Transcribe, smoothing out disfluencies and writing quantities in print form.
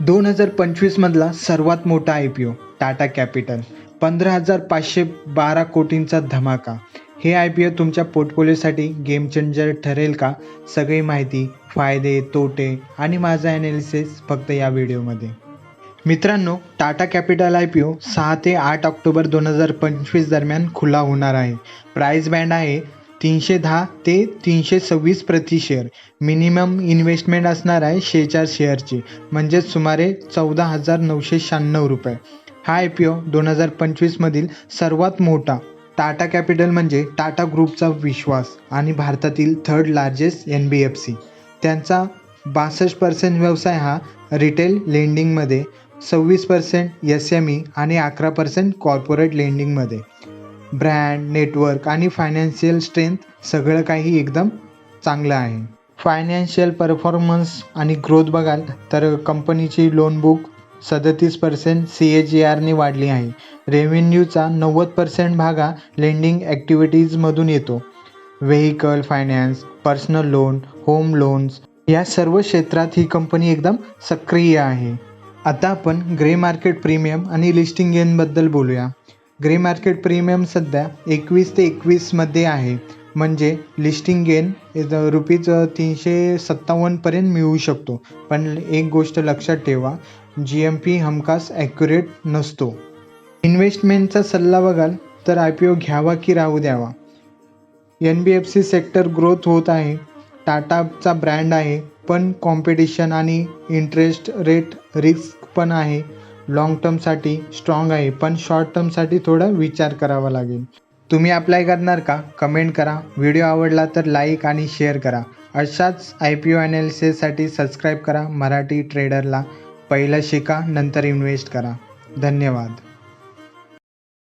2025 मधला सर्वात मोठा IPO टाटा कॅपिटल 15,512 कोटींचा धमाका. हे IPO तुमच्या पोर्टफोलिओसाठी गेम चेंजर ठरेल का? सगळी माहिती, फायदे, तोटे आणि माझा ॲनालिसिस फक्त या व्हिडिओमध्ये. मित्रांनो, टाटा कॅपिटल IPO 6 ते 8 ऑक्टोबर 2025 दरम्यान खुला होणार आहे. प्राइस बँड आहे 310 ते 326 प्रति शेअर. मिनिमम इन्व्हेस्टमेंट असणार आहे 46 शेअरची, म्हणजेच सुमारे 14,996 रुपये. हा IPO 2025 मधील सर्वात मोठा. टाटा कॅपिटल म्हणजे टाटा ग्रुपचा विश्वास आणि भारतातील थर्ड लार्जेस्ट NBFC. त्यांचा 62% व्यवसाय हा रिटेल लेंडिंगमध्ये, 26% SME आणि 11% कॉर्पोरेट लेंडिंगमध्ये. ब्रँड, नेटवर्क आणि फायनान्शियल स्ट्रेंथ सगळं काही एकदम चांगलं आहे. फायनान्शियल परफॉर्मन्स आणि ग्रोथ बघाल तर कंपनीची लोन बुक 37% CAGRने वाढली आहे. रेव्हेन्यूचा 90% भाग हा लेंडिंग ॲक्टिव्हिटीजमधून येतो. Vehicle finance, personal loan, home loans या सर्व क्षेत्रात ही कंपनी एकदम सक्रिय आहे. आता आपण ग्रे मार्केट प्रीमियम आणि लिस्टिंग गेनबद्दल बोलूया. ग्रे मार्केट प्रीमियम सध्या 21 ते 21 मध्ये आहे, म्हणजे लिस्टिंग गेन ₹357 पर्यंत मिळू शकतो. पण एक गोष्ट लक्षात ठेवा, GMP हमखास ॲक्युरेट नसतो. इन्व्हेस्टमेंटचा सल्ला बघाल तर IPO घ्यावा की राहू द्यावा. NBFC सेक्टर ग्रोथ होत आहे. टाटाचा ब्रँड आहे, पण कॉम्पिटिशन आणि इंटरेस्ट रेट रिस्क पण आहे. लॉंग टर्मसाठी स्ट्रॉंग आहे, पण शॉर्ट टर्मसाठी थोडा विचार करावा लागेल. तुम्ही अप्लाय करणार का? कमेंट करा. व्हिडिओ आवडला तर लाईक आणि शेअर करा. अशाच IPO ॲनालिसिससाठी सबस्क्राईब करा. मराठी ट्रेडरला पहिलं शिका, नंतर इन्व्हेस्ट करा. धन्यवाद.